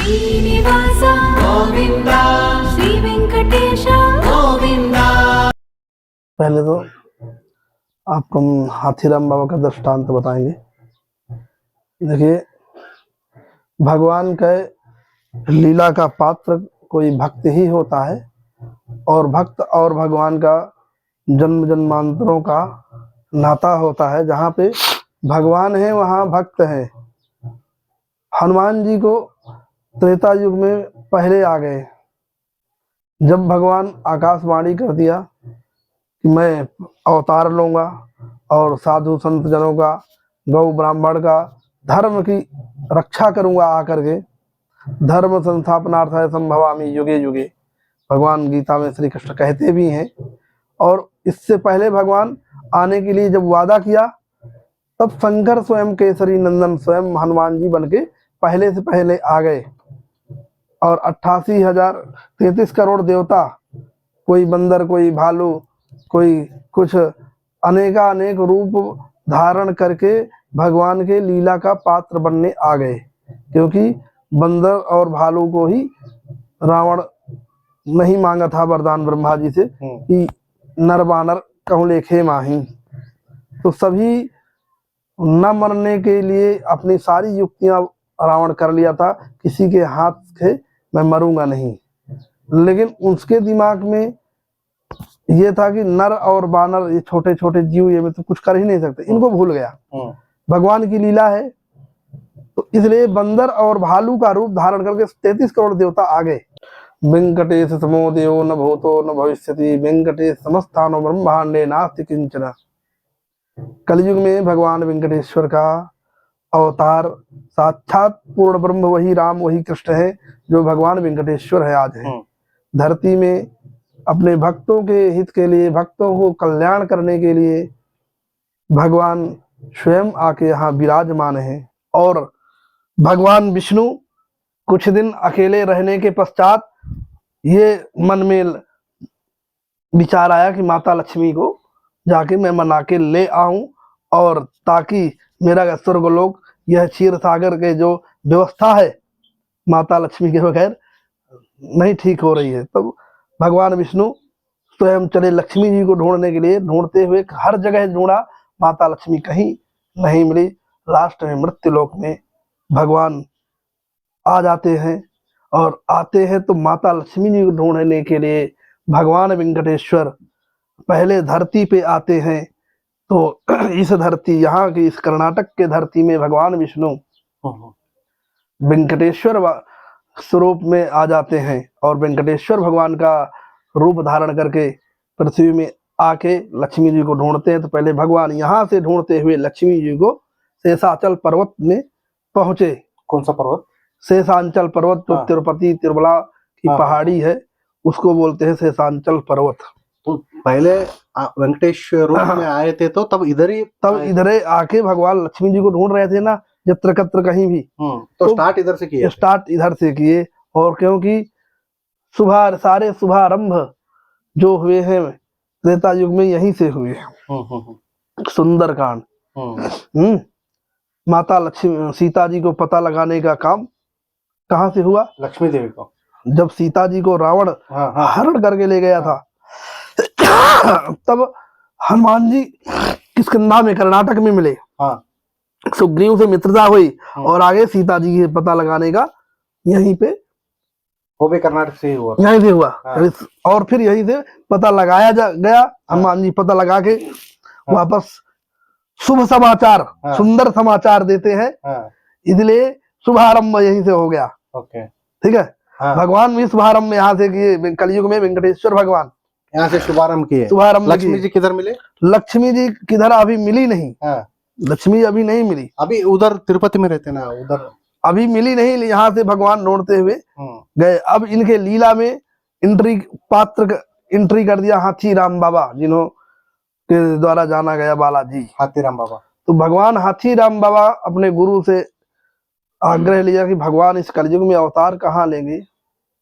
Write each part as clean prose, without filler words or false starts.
श्रीनिवास गोविंदा, श्री वेंकटेश गोविंदा। पहले तो आपको हम हाथीराम बाबा का दृष्टांत बताएंगे। देखिए, भगवान के लीला का पात्र कोई भक्त ही होता है, और भक्त और भगवान का जन्म जन्मांतरों का नाता होता है। जहाँ पे भगवान है वहाँ भक्त है। हनुमान जी को त्रेता युग में पहले आ गए। जब भगवान आकाशवाणी कर दिया कि मैं अवतार लूंगा और साधु संत जनों का, गौ ब्राह्मण का धर्म की रक्षा करूंगा, आकर के धर्म संस्थापनार्थाय संभवामि युगे युगे, भगवान गीता में श्री कृष्ण कहते भी हैं। और इससे पहले भगवान आने के लिए जब वादा किया, तब शंकर स्वयं केसरी नंदन स्वयं हनुमान जी बनके पहले से पहले आ गए। और 88,033 करोड़ देवता, कोई बंदर, कोई भालू, कोई कुछ, अनेक रूप धारण करके भगवान के लीला का पात्र बनने आ गए। क्योंकि बंदर और भालू को ही रावण नहीं मांगा था वरदान ब्रह्मा जी से कि नर बानर कहूँ लेखे माही। तो सभी न मरने के लिए अपनी सारी युक्तियां रावण कर लिया था, किसी के हाथ से मैं मरूंगा नहीं। लेकिन उसके दिमाग में ये था कि नर और बानर, ये छोटे छोटे जीव, ये में तो कुछ कर ही नहीं सकते, इनको भूल गया। भगवान की लीला है, तो इसलिए बंदर और भालू का रूप धारण करके 33 करोड़ देवता आ गए। वेंकटेश समो देवो न भूतो न भविष्यति, वेंकटेश समस्थानो ब्रह्मांडे नास्ति किंचन। कलयुग में भगवान वेंकटेश्वर का अवतार साक्षात पूर्ण ब्रह्म वही राम, वही कृष्ण है, जो भगवान वेंकटेश्वर है आज है। धरती में अपने भक्तों के हित के लिए, भक्तों को कल्याण करने के लिए भगवान स्वयं आके यहाँ विराजमान है। और भगवान विष्णु कुछ दिन अकेले रहने के पश्चात ये मन में विचार आया कि माता लक्ष्मी को जाके मैं मना के ले आऊं, और ताकि मेरा स्वर्गलोक, यह क्षीर सागर के जो व्यवस्था है माता लक्ष्मी के बगैर नहीं ठीक हो रही है। तब भगवान विष्णु स्वयं चले लक्ष्मी जी को ढूंढने के लिए। ढूंढते हुए हर जगह ढूंढा, माता लक्ष्मी कहीं नहीं मिली। लास्ट में मृत्यु लोक में भगवान आ जाते हैं, और आते हैं तो माता लक्ष्मी जी को ढूंढने के लिए भगवान वेंकटेश्वर पहले धरती पे आते हैं। तो इस धरती, यहाँ की इस कर्नाटक के धरती में भगवान विष्णु वेंकटेश्वर स्वरूप में आ जाते हैं, और वेंकटेश्वर भगवान का रूप धारण करके पृथ्वी में आके लक्ष्मी जी को ढूंढते हैं। तो पहले भगवान यहाँ से ढूंढते हुए लक्ष्मी जी को शेषाचल पर्वत में पहुंचे। कौन सा पर्वत? शेषांचल पर्वत, जो तिरुपति तिरुमला की पहाड़ी है, उसको बोलते हैं शेषांचल पर्वत। तो पहले वेंकटेश रूप में आए थे, तो तब इधर ही आके भगवान लक्ष्मी जी को ढूंढ रहे थे ना, यत्र कत्र कहीं भी। तो स्टार्ट इधर से किए। स्टार्ट इधर से किए। और क्योंकि सारे शुभारंभ जो हुए हैं त्रेता युग में, यहीं से हुए हैं। सुंदरकांड, माता लक्ष्मी सीता जी को पता लगाने का काम कहाँ से हुआ? लक्ष्मी देवी को। जब सीता जी को रावण हरण करके ले गया था, तब हनुमान जी किष्किंधा में, कर्नाटक में मिले। सुग्रीव से मित्रता हुई, और आगे सीता जी के पता लगाने का यहीं पे, वो भी कर्नाटक से ही हुआ, यहीं से हुआ। और फिर यहीं से पता लगाया गया। हनुमान जी पता लगा के वापस शुभ समाचार, सुंदर समाचार देते हैं। इसलिए शुभारंभ यहीं से हो गया। ठीक है। भगवान भी शुभारंभ यहाँ से किए। कलयुग में वेंकटेश्वर भगवान यहाँ से शुभारंभ किए। लक्ष्मी जी किधर मिले? लक्ष्मी जी किधर अभी मिली नहीं। लक्ष्मी अभी नहीं मिली। अभी उधर तिरुपति में रहते ना, उधर अभी मिली नहीं। यहाँ से भगवान ढूंढते हुए गए। अब इनके लीला में एंट्री कर दिया हाथीराम बाबा, जिन्हों के द्वारा जाना गया बालाजी, हाथीराम बाबा। तो भगवान हाथीराम बाबा अपने गुरु से आग्रह लिया कि भगवान इस कलयुग में अवतार कहाँ लेंगे।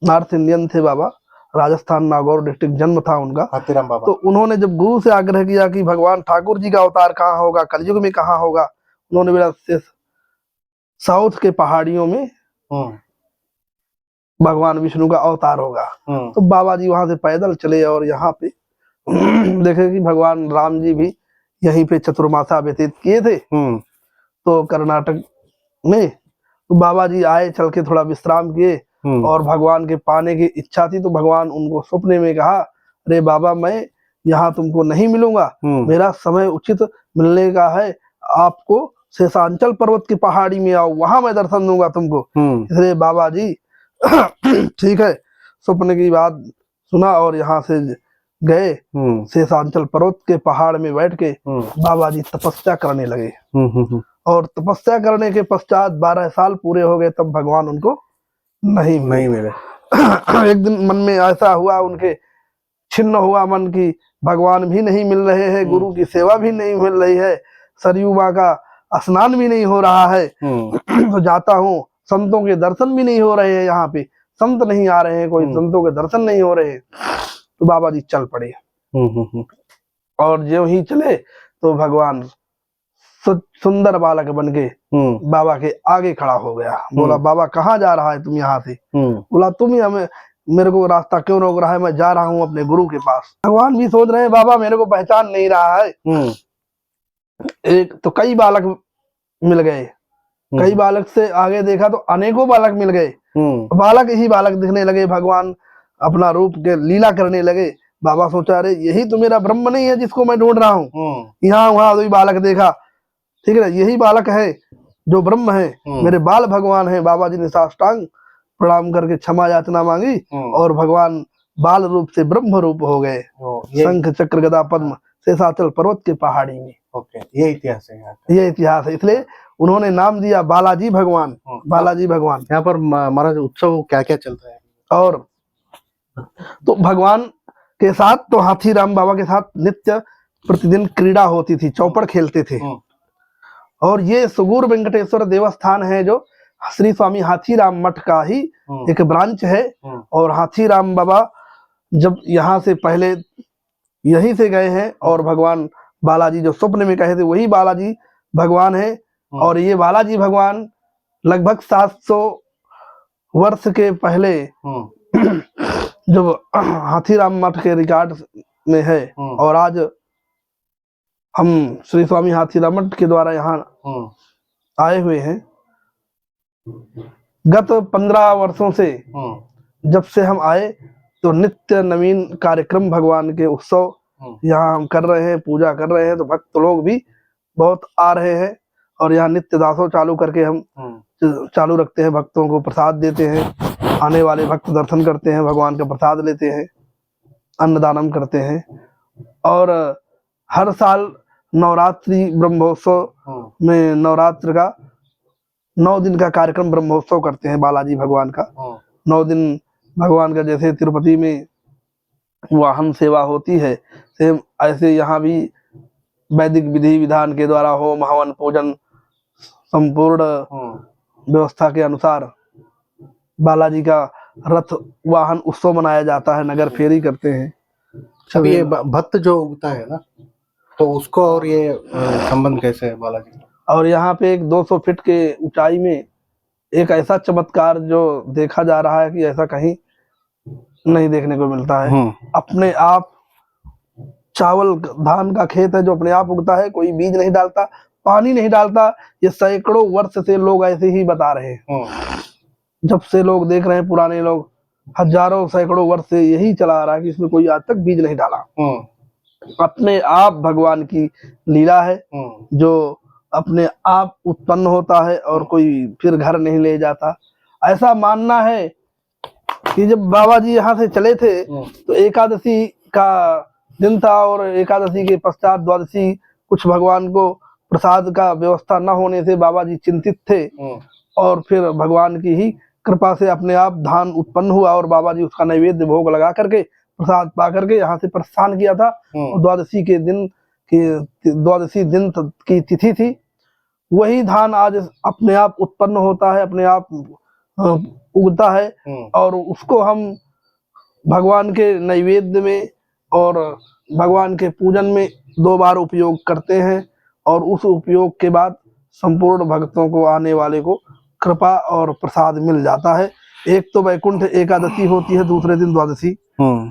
नॉर्थ इंडियन थे बाबा, राजस्थान नागौर डिस्ट्रिक्ट जन्म था उनका, हाथीराम बाबा। तो उन्होंने जब गुरु से आग्रह किया कि भगवान ठाकुर जी का अवतार कहाँ होगा, कलयुग में कहाँ होगा, उन्होंने बोला साउथ के पहाड़ियों में भगवान विष्णु का अवतार होगा। तो बाबा जी वहां से पैदल चले और यहाँ पे देखे कि भगवान राम जी भी यहीं पे चतुर्मासा व्यतीत किए थे। तो कर्नाटक में तो बाबा जी आए, चल के थोड़ा विश्राम किए और भगवान के पाने की इच्छा थी। तो भगवान उनको सपने में कहा, अरे बाबा मैं यहाँ तुमको नहीं मिलूंगा, मेरा समय उचित मिलने का है, आपको शेषांचल पर्वत की पहाड़ी में आओ, वहां मैं दर्शन दूंगा तुमको। इसलिए बाबा जी ठीक है, सपने की बात सुना और यहाँ से गए। शेषांचल पर्वत के पहाड़ में बैठ के बाबा जी तपस्या करने लगे। और तपस्या करने के पश्चात 12 साल पूरे हो गए, तब भगवान उनको नहीं मिले। एक दिन मन में ऐसा हुआ, उनके छिन्न हुआ मन की भगवान भी नहीं मिल रहे हैं, गुरु की सेवा भी नहीं मिल रही है, सरयू माँ का स्नान भी नहीं हो रहा है, तो जाता हूँ, संतों के दर्शन भी नहीं हो रहे हैं, यहाँ पे संत नहीं आ रहे हैं, कोई संतों के दर्शन नहीं हो रहे हैं। तो बाबा जी चल पड़े। और जो ही चले तो भगवान सुंदर बालक बन के बाबा के आगे खड़ा हो गया। बोला, बाबा कहाँ जा रहा है तुम यहाँ से? बोला, तुम ही हमें मेरे को रास्ता क्यों रोक रहा है, मैं जा रहा हूँ अपने गुरु के पास। भगवान भी सोच रहे हैं बाबा मेरे को पहचान नहीं रहा है। एक तो कई बालक मिल गए, कई बालक से आगे देखा तो अनेकों बालक मिल गए, बालक ही बालक दिखने लगे, भगवान अपना रूप के लीला करने लगे। बाबा सोचा, अरे यही तो मेरा ब्रह्म नहीं है जिसको मैं ढूंढ रहा हूँ। यहाँ वहां तो बालक देखा, ठीक है, यही बालक है जो ब्रह्म है, मेरे बाल भगवान है। बाबा जी ने साष्टांग प्रणाम करके क्षमा याचना मांगी और भगवान बाल रूप से ब्रह्म रूप हो गए, शंख चक्र गदा पद्म शेषाचल पर्वत के पहाड़ी में। ये इतिहास है यहाँ का। ये इतिहास है, इसलिए उन्होंने नाम दिया बालाजी भगवान। बालाजी भगवान। यहाँ पर महाराज उत्सव क्या क्या चलता है? और तो भगवान के साथ तो हाथीराम बाबा के साथ नित्य प्रतिदिन क्रीड़ा होती थी, चौपड़ खेलते थे। और ये सुगूर वेंकटेश्वर देवस्थान है जो श्री स्वामी हाथीराम मठ का ही एक ब्रांच है। और हाथीराम बाबा जब यहाँ से पहले यहीं से गए हैं और भगवान बालाजी जो स्वप्न में कहे थे वही बालाजी भगवान है। और ये बालाजी भगवान लगभग 700 वर्ष के पहले जब हाथीराम मठ के रिकॉर्ड में है। और आज हम श्री स्वामी हाथीराम मठ के द्वारा यहाँ आए हुए हैं। गत 15 वर्षों से जब से हम आए तो नित्य नवीन कार्यक्रम भगवान के उत्सव यहाँ हम कर रहे हैं, पूजा कर रहे हैं। तो भक्त लोग भी बहुत आ रहे हैं और यहाँ नित्य दासों चालू करके हम चालू रखते हैं, भक्तों को प्रसाद देते हैं। आने वाले भक्त दर्शन करते हैं, भगवान का प्रसाद लेते हैं, अन्नदानम करते हैं। और हर साल नवरात्रि ब्रह्मोत्सव में नवरात्र का 9 दिन का कार्यक्रम ब्रह्मोत्सव करते हैं बालाजी भगवान का। 9 दिन भगवान का जैसे तिरुपति में वाहन सेवा होती है, सेम ऐसे यहाँ भी वैदिक विधि विधान के द्वारा होम हवन पूजन संपूर्ण व्यवस्था के अनुसार बालाजी का रथ वाहन उत्सव मनाया जाता है, नगर फेरी करते हैं। अब ये भक्त जो उगता है ना, तो उसको और ये संबंध कैसे है बालाजी? और यहाँ पे एक 200 फीट के ऊंचाई में एक ऐसा चमत्कार जो देखा जा रहा है कि ऐसा कहीं नहीं देखने को मिलता है। अपने आप चावल धान का खेत है जो अपने आप उगता है, कोई बीज नहीं डालता, पानी नहीं डालता। ये सैकड़ों वर्ष से लोग ऐसे ही बता रहे हैं, जब से लोग देख रहे हैं, पुराने लोग हजारों सैकड़ों वर्ष से यही चला आ रहा है कि इसमें कोई आज तक बीज नहीं डाला। अपने आप भगवान की लीला है जो अपने आप उत्पन्न होता है और कोई फिर घर नहीं ले जाता। ऐसा मानना है कि जब बाबा जी यहाँ से चले थे तो एकादशी का दिन था और एकादशी के पश्चात द्वादशी, कुछ भगवान को प्रसाद का व्यवस्था न होने से बाबा जी चिंतित थे। और फिर भगवान की ही कृपा से अपने आप धान उत्पन्न हुआ और बाबा जी उसका नैवेद्य भोग लगा करके प्रसाद पा करके यहाँ से प्रस्थान किया था। द्वादशी के दिन की द्वादशी दिन की तिथि थी। वही धान आज अपने आप उत्पन्न होता है, अपने आप उगता है और उसको हम भगवान के नैवेद्य में और भगवान के पूजन में 2 बार उपयोग करते हैं। और उस उपयोग के बाद संपूर्ण भक्तों को, आने वाले को कृपा और प्रसाद मिल जाता है। एक तो वैकुंठ एकादशी होती है, दूसरे दिन द्वादशी। हम्म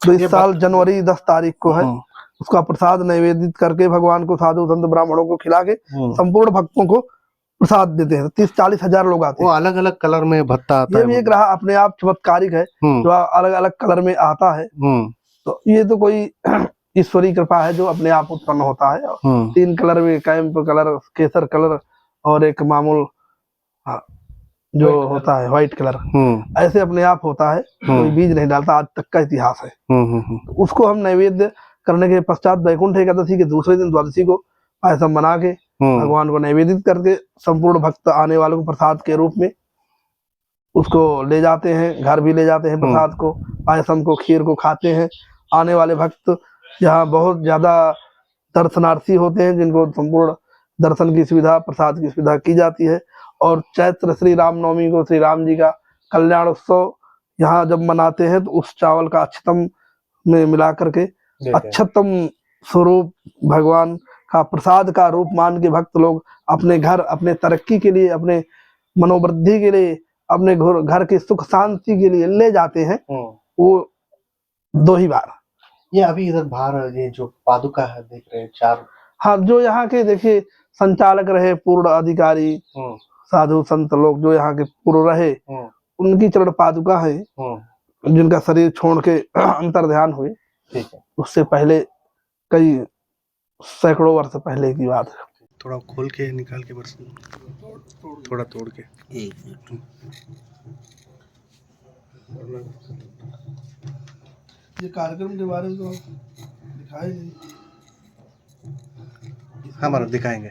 तो इस साल जनवरी 10 तारीख को है। उसका प्रसाद नैवेदित करके भगवान को साधु संत ब्राह्मणों को खिला के संपूर्ण भक्तों को प्रसाद देते हैं। 30-40 हजार लोग आते वो हैं। अलग अलग कलर में भत्ता आता ये है। भी एक रहा अपने आप चमत्कारिक है, जो अलग अलग कलर में आता है। तो ये तो कोई ईश्वरी कृपा है जो अपने आप उत्पन्न होता है। 3 कलर में, कैंप कलर, केसर कलर और एक मामूल जो होता है व्हाइट कलर, ऐसे अपने आप होता है। कोई बीज नहीं डालता, आज तक का इतिहास है। तो उसको हम नैवेद्य करने के पश्चात वैकुंठ एकादशी के दूसरे दिन द्वादशी को पायसम बना के भगवान को नैवेदित करके संपूर्ण भक्त आने वालों को प्रसाद के रूप में उसको ले जाते हैं, घर भी ले जाते हैं प्रसाद को, पायसम को, खीर को खाते हैं। आने वाले भक्त यहाँ बहुत ज्यादा दर्शनार्थी होते हैं जिनको संपूर्ण दर्शन की सुविधा, प्रसाद की सुविधा की जाती है। और चैत्र श्री रामनवमी को श्री राम जी का कल्याण उत्सव यहाँ जब मनाते हैं तो उस चावल का अक्षतम में मिला करके अक्षतम स्वरूप भगवान का प्रसाद का रूप मान के भक्त लोग अपने घर, अपने तरक्की के लिए, अपने मनोवृद्धि के लिए, अपने घर की सुख शांति के लिए ले जाते हैं। वो 2 ही बार। ये अभी इधर बाहर ये जो पादुका है देख रहे हैं 4। हाँ, जो यहाँ के देखिए संचालक रहे, पूर्ण अधिकारी साधु संत लोग जो यहाँ के पूर्व रहे, उनकी चरण पादुका है, जिनका शरीर छोड़ के अंतर ध्यान हुए। ठीक है। उससे पहले कई सैकड़ों वर्ष पहले की बात है। थोड़ा खोल के निकाल के बस, थोड़ा तोड़ के। ये कार्यक्रम के बारे में तो दिखाए नहीं। हाँ महाराज दिखाएंगे।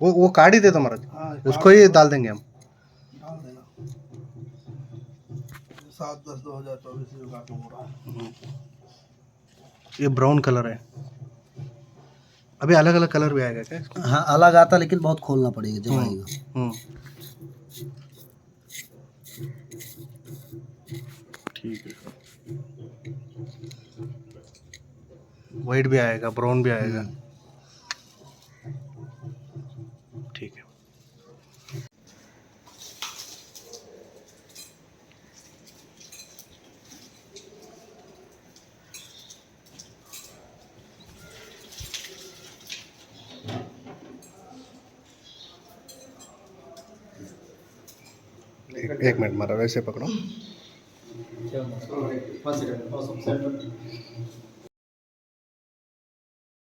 वो कार्ड ही दे दो महाराज, उसको ही डाल देंगे हम। डाल देना। 7/10/2024 से जो कार्यक्रम हो रहा है। ये ब्राउन कलर है। अभी अलग अलग कलर भी आएगा क्या? हाँ अलग आता, लेकिन बहुत खोलना पड़ेगा जब आएगा। ठीक है। व्हाइट भी आएगा, ब्राउन भी आएगा। ठीक है। एक मिनट मारा, वैसे पकड़ो।